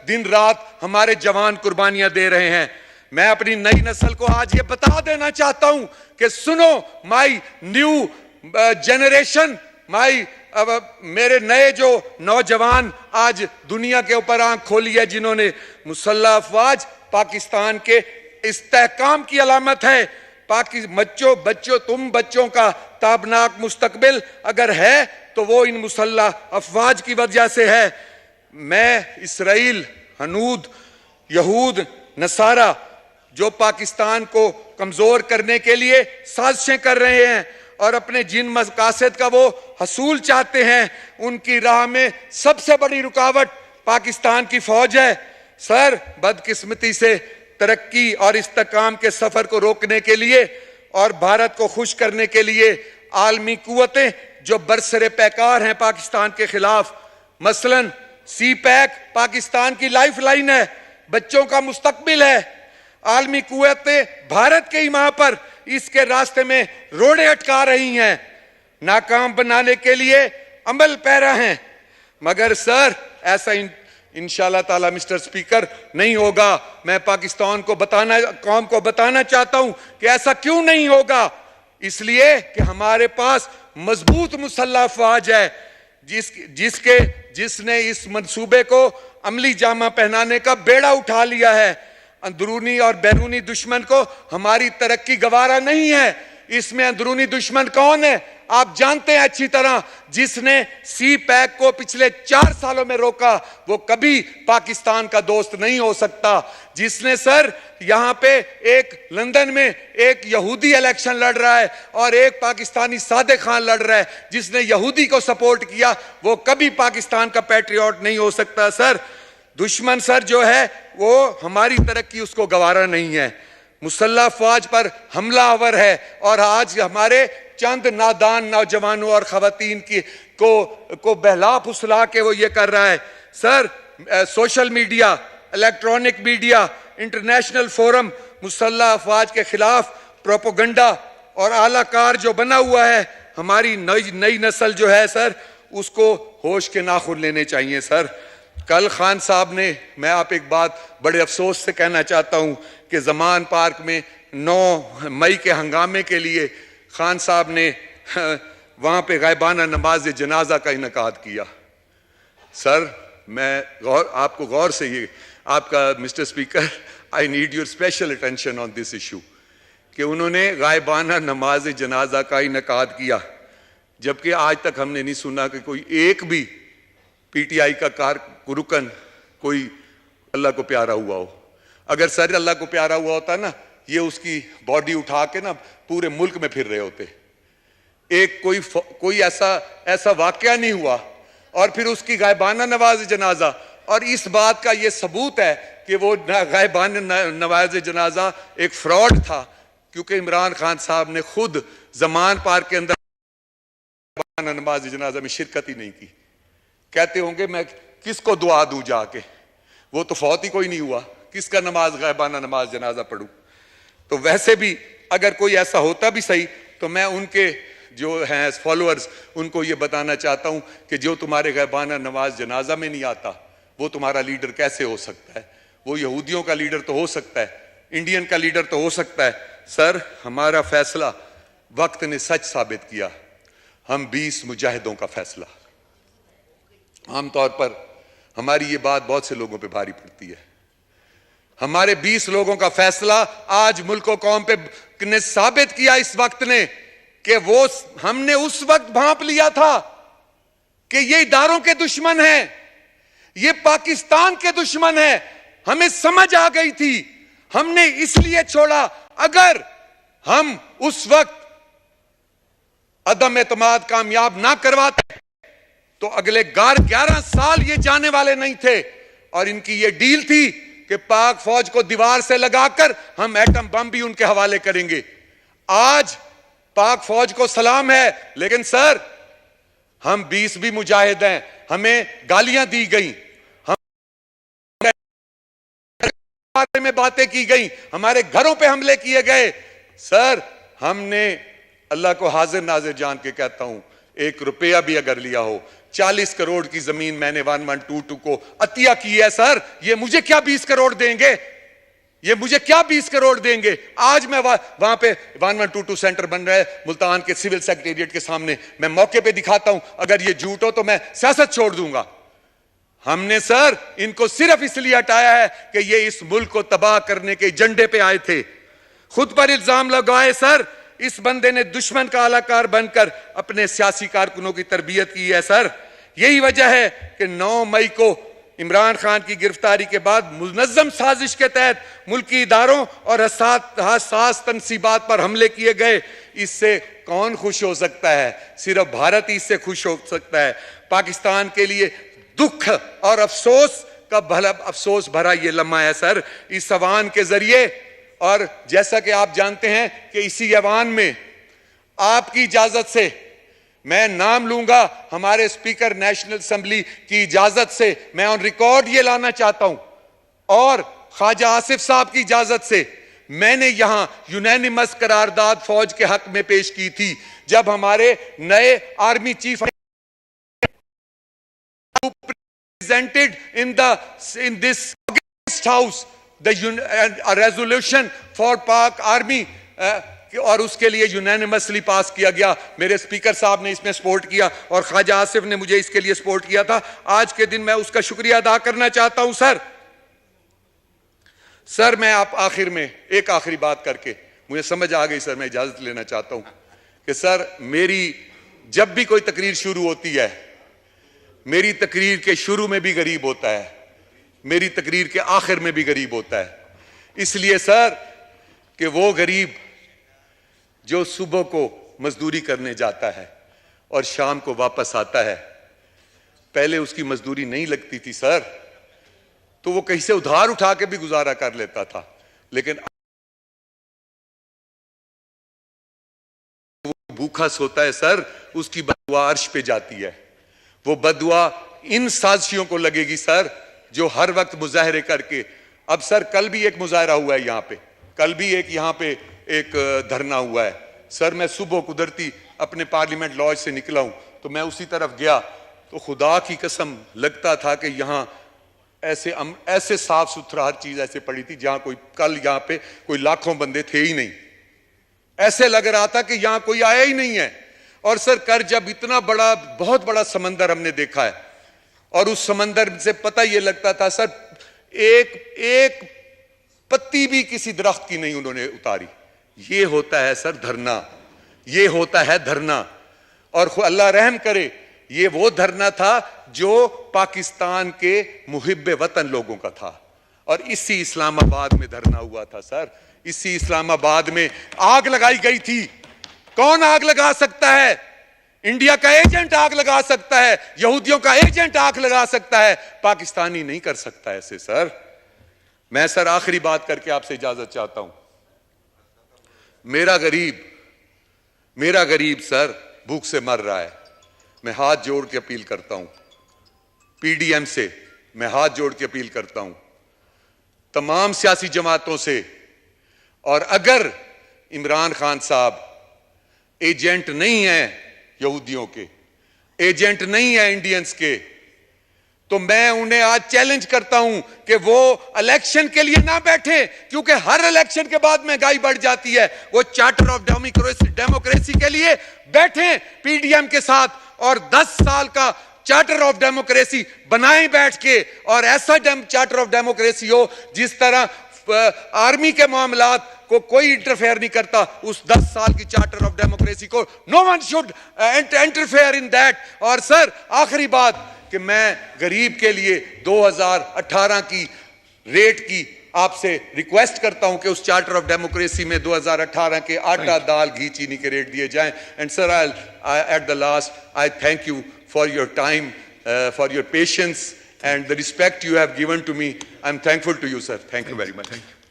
दिन रात हमारे जवान कुर्बानियां दे रहे हैं। मैं अपनी नई नस्ल को आज ये बता देना चाहता हूं कि सुनो, माई न्यू जनरेशन, मेरे नए जो नौजवान आज दुनिया के ऊपर आंख खोली है, जिन्होंने मुसल्लह अफवाज पाकिस्तान के इस्तेहकाम की अलामत है। बच्चों तुम बच्चों का ताबनाक मुस्तकबिल अगर है तो वो इन मुसल्लह अफवाज की वजह से है। मैं इसराइल, हनूद, यहूद, नसारा जो पाकिस्तान को कमजोर करने के लिए साजिशें कर रहे हैं और अपने जिन मकासद का वो हसूल चाहते हैं, उनकी राह में सबसे बड़ी रुकावट पाकिस्तान की फौज है। सर, बदकिस्मती से तरक्की और इस्तेहकाम के सफर को रोकने के लिए और भारत को खुश करने के लिए आलमी कुव्वतें जो बरसरे पैकार हैं पाकिस्तान के खिलाफ, मसलन सी पैक पाकिस्तान की लाइफ लाइन है, बच्चों का मुस्तकबिल है। आलमी कुव्वतें भारत के ईमा पर इसके रास्ते में रोड़े अटका रही हैं, नाकाम बनाने के लिए अमल पैरा हैं। मगर सर, ऐसा इंशाल्लाह ताला मिस्टर स्पीकर नहीं होगा। मैं पाकिस्तान को कौम को बताना चाहता हूं कि ऐसा क्यों नहीं होगा। इसलिए कि हमारे पास मजबूत मुसल्लह अफवाज है जिसने इस मंसूबे को अमली जामा पहनाने का बेड़ा उठा लिया है। अंदरूनी और बैरूनी दुश्मन को हमारी तरक्की गवारा नहीं है। इसमें अंदरूनी दुश्मन कौन है आप जानते हैं अच्छी तरह। जिसने सी पैक को पिछले 4 सालों में रोका वो कभी पाकिस्तान का दोस्त नहीं हो सकता। जिसने सर यहां पे एक लंदन में एक यहूदी इलेक्शन लड़ रहा है और एक पाकिस्तानी सादे खान लड़ रहा है, जिसने यहूदी को सपोर्ट किया, वो कभी पाकिस्तान का पैट्रियट नहीं हो सकता। सर, दुश्मन सर जो है वो हमारी तरक्की उसको गवारा नहीं है। मुसल्लह अफवाज पर हमला आवर है और आज हमारे चंद नादान नौजवानों और खवातीन को बहला फुसला के वो ये कर रहा है। Sir, social media, electronic media, international forum मुसल्लह अफवाज के खिलाफ प्रोपोगंडा और आलाकार जो बना हुआ है, हमारी नई नस्ल जो है सर, उसको होश के नाखून लेने चाहिए। सर, कल खान साहब ने, मैं आप एक बात बड़े अफसोस से कहना चाहता हूं कि जमान पार्क में 9 मई के हंगामे के लिए खान साहब ने वहां पे गायबाना नमाज जनाजा का इनकाद किया। सर, मैं आपको गौर से ये आपका mister speaker, I need your special attention on this issue कि उन्होंने गायबाना नमाज जनाजा का इनकाद किया, जबकि आज तक हमने नहीं सुना कि कोई एक भी पीटीआई का रुकन कोई अल्लाह को प्यारा हुआ हो। अगर सर अल्लाह को प्यारा हुआ होता ना, ये उसकी बॉडी उठा के ना पूरे मुल्क में फिर रहे होते। एक कोई ऐसा वाकया नहीं हुआ और फिर उसकी गायबाना नवाज जनाजा, और इस बात का ये सबूत है कि वो गायबाना नवाज जनाजा एक फ्रॉड था, क्योंकि इमरान खान साहब ने खुद जमान पार्क के अंदर नमाज जनाजा में शिरकत ही नहीं की। कहते होंगे मैं किसको दुआ दूं जाके, वो तो फौत ही कोई नहीं हुआ, किसका गायबाना नमाज जनाजा पढ़ूं। तो वैसे भी अगर कोई ऐसा होता भी सही, तो मैं उनके जो हैं फॉलोअर्स उनको ये बताना चाहता हूं कि जो तुम्हारे गायबाना नमाज जनाजा में नहीं आता, वो तुम्हारा लीडर कैसे हो सकता है। वो यहूदियों का लीडर तो हो सकता है, इंडियन का लीडर तो हो सकता है। सर, हमारा फैसला वक्त ने सच साबित किया। हम 20 मुजाहिदों का फैसला, आमतौर पर हमारी ये बात बहुत से लोगों पे भारी पड़ती है। हमारे 20 लोगों का फैसला आज मुल्क और कौम पे ने साबित किया इस वक्त ने कि वो हमने उस वक्त भांप लिया था कि ये इदारों के दुश्मन हैं, ये पाकिस्तान के दुश्मन हैं। हमें समझ आ गई थी, हमने इसलिए छोड़ा। अगर हम उस वक्त अदम एतमाद कामयाब ना करवाते तो अगले 11 साल ये जाने वाले नहीं थे। और इनकी ये डील थी कि पाक फौज को दीवार से लगाकर हम एटम बम भी उनके हवाले करेंगे। आज पाक फौज को सलाम है, लेकिन सर हम 20 भी मुजाहिद हैं, हमें गालियां दी गई, हम बारे में बातें की गई, हमारे घरों पे हमले किए गए। सर, हमने अल्लाह को हाजिर नाजिर जान के कहता हूं, 1 रुपया भी अगर लिया हो, 40 करोड़ की जमीन मैंने 1122 को अतिया की है सर। ये मुझे क्या 20 करोड़ देंगे? ये मुझे क्या 20 करोड़ देंगे? आज मैं वहां पे 1122 सेंटर बन रहा है मुल्तान के सिविल सेक्रेटेरिएट के सामने, मैं मौके पे दिखाता हूं। अगर ये झूठ हो तो मैं सियासत छोड़ दूंगा। हमने सर इनको सिर्फ इसलिए हटाया है कि ये इस मुल्क को तबाह करने के एजेंडे पे आए थे। खुद पर इल्जाम लगाए सर। इस बंदे ने दुश्मन का आलाकार बनकर अपने सियासी कारकुनों की तरबियत की है सर। यही वजह है कि 9 मई को इमरान खान की गिरफ्तारी के बाद मुनज़्ज़म साजिश के तहत मुल्की इदारों और हसास तनसीबात पर हमले किए गए। इससे कौन खुश हो सकता है? सिर्फ भारत ही इससे खुश हो सकता है। पाकिस्तान के लिए दुख और अफसोस का अफसोस भरा ये लम्हा है सर, इस अवान के जरिए। और जैसा कि आप जानते हैं कि इसी अवान में आपकी इजाजत से मैं नाम लूंगा, हमारे स्पीकर नेशनल असेंबली की इजाजत से मैं ऑन रिकॉर्ड ये लाना चाहता हूं, और ख्वाजा आसिफ साहब की इजाजत से मैंने यहां यूनैनिमस करारदाद फौज के हक में पेश की थी जब हमारे नए army chief presented in this house the resolution for Pak Army और उसके लिए यूनैनिमसली पास किया गया। मेरे स्पीकर साहब ने इसमें सपोर्ट किया और ख्वाजा आसिफ ने मुझे इसके लिए सपोर्ट किया था। आज के दिन मैं उसका शुक्रिया अदा करना चाहता हूं सर। सर मैं आप आखिर में एक आखिरी बात करके, मुझे समझ आ गई सर, मैं इजाजत लेना चाहता हूं कि सर मेरी जब भी कोई तकरीर शुरू होती है, मेरी तकरीर के शुरू में भी गरीब होता है, मेरी तकरीर के आखिर में भी गरीब होता है। इसलिए सर कि वो गरीब जो सुबह को मजदूरी करने जाता है और शाम को वापस आता है, पहले उसकी मजदूरी नहीं लगती थी सर, तो वो कहीं से उधार उठा के भी गुजारा कर लेता था, लेकिन वो भूखा सोता है सर, उसकी बदुआ अर्श पे जाती है। वो बदुआ इन साजिशों को लगेगी सर जो हर वक्त मुजाहरे करके, अब सर कल भी एक मुजाहरा हुआ है यहाँ पे, कल भी एक यहाँ पे एक धरना हुआ है सर। मैं सुबह कुदरती अपने पार्लियामेंट लॉज से निकला हूं तो मैं उसी तरफ गया तो खुदा की कसम लगता था कि यहाँ ऐसे साफ सुथरा हर चीज ऐसे पड़ी थी जहां कोई कल यहाँ पे कोई लाखों बंदे थे ही नहीं। ऐसे लग रहा था कि यहाँ कोई आया ही नहीं है। और सर कर जब इतना बड़ा बहुत बड़ा समंदर हमने देखा है और उस समंदर से पता ये लगता था सर एक पत्ती भी किसी दरख्त की नहीं उन्होंने उतारी। ये होता है सर धरना, ये होता है धरना। और अल्लाह रहम करे ये वो धरना था जो पाकिस्तान के मुहिब्बे वतन लोगों का था। और इसी इस्लामाबाद में धरना हुआ था सर, इसी इस्लामाबाद में आग लगाई गई थी। कौन आग लगा सकता है? इंडिया का एजेंट आग लगा सकता है, यहूदियों का एजेंट आग लगा सकता है, पाकिस्तानी नहीं कर सकता ऐसे सर। मैं सर आखिरी बात करके आपसे इजाजत चाहता हूं। मेरा गरीब सर भूख से मर रहा है। मैं हाथ जोड़ के अपील करता हूं, पीडीएम से मैं हाथ जोड़ के अपील करता हूं, तमाम सियासी जमातों से, और अगर इमरान खान साहब एजेंट नहीं है यहूदियों के, एजेंट नहीं है इंडियंस के, तो मैं उन्हें आज चैलेंज करता हूं कि वो इलेक्शन के लिए ना बैठे, क्योंकि हर इलेक्शन के बाद महंगाई बढ़ जाती है। वो चार्टर ऑफ डेमोक्रेसी के लिए बैठे पीडीएम के साथ और 10 साल का चार्टर ऑफ डेमोक्रेसी बनाएं बैठ के, और ऐसा चार्टर ऑफ डेमोक्रेसी हो जिस तरह आर्मी के मामलात को कोई इंटरफेयर नहीं करता, उस 10 साल की चार्टर ऑफ डेमोक्रेसी को no one should interfere in that. और सर आखिरी बात कि मैं गरीब के लिए 2018 की रेट की आपसे रिक्वेस्ट करता हूं कि उस चार्टर ऑफ डेमोक्रेसी में 2018 के आटा दाल घी चीनी के रेट दिए जाएं। And sir at the last I thank you for your time, for your patience and the respect you have given to me. I'm thankful to you, sir. Thank you very much.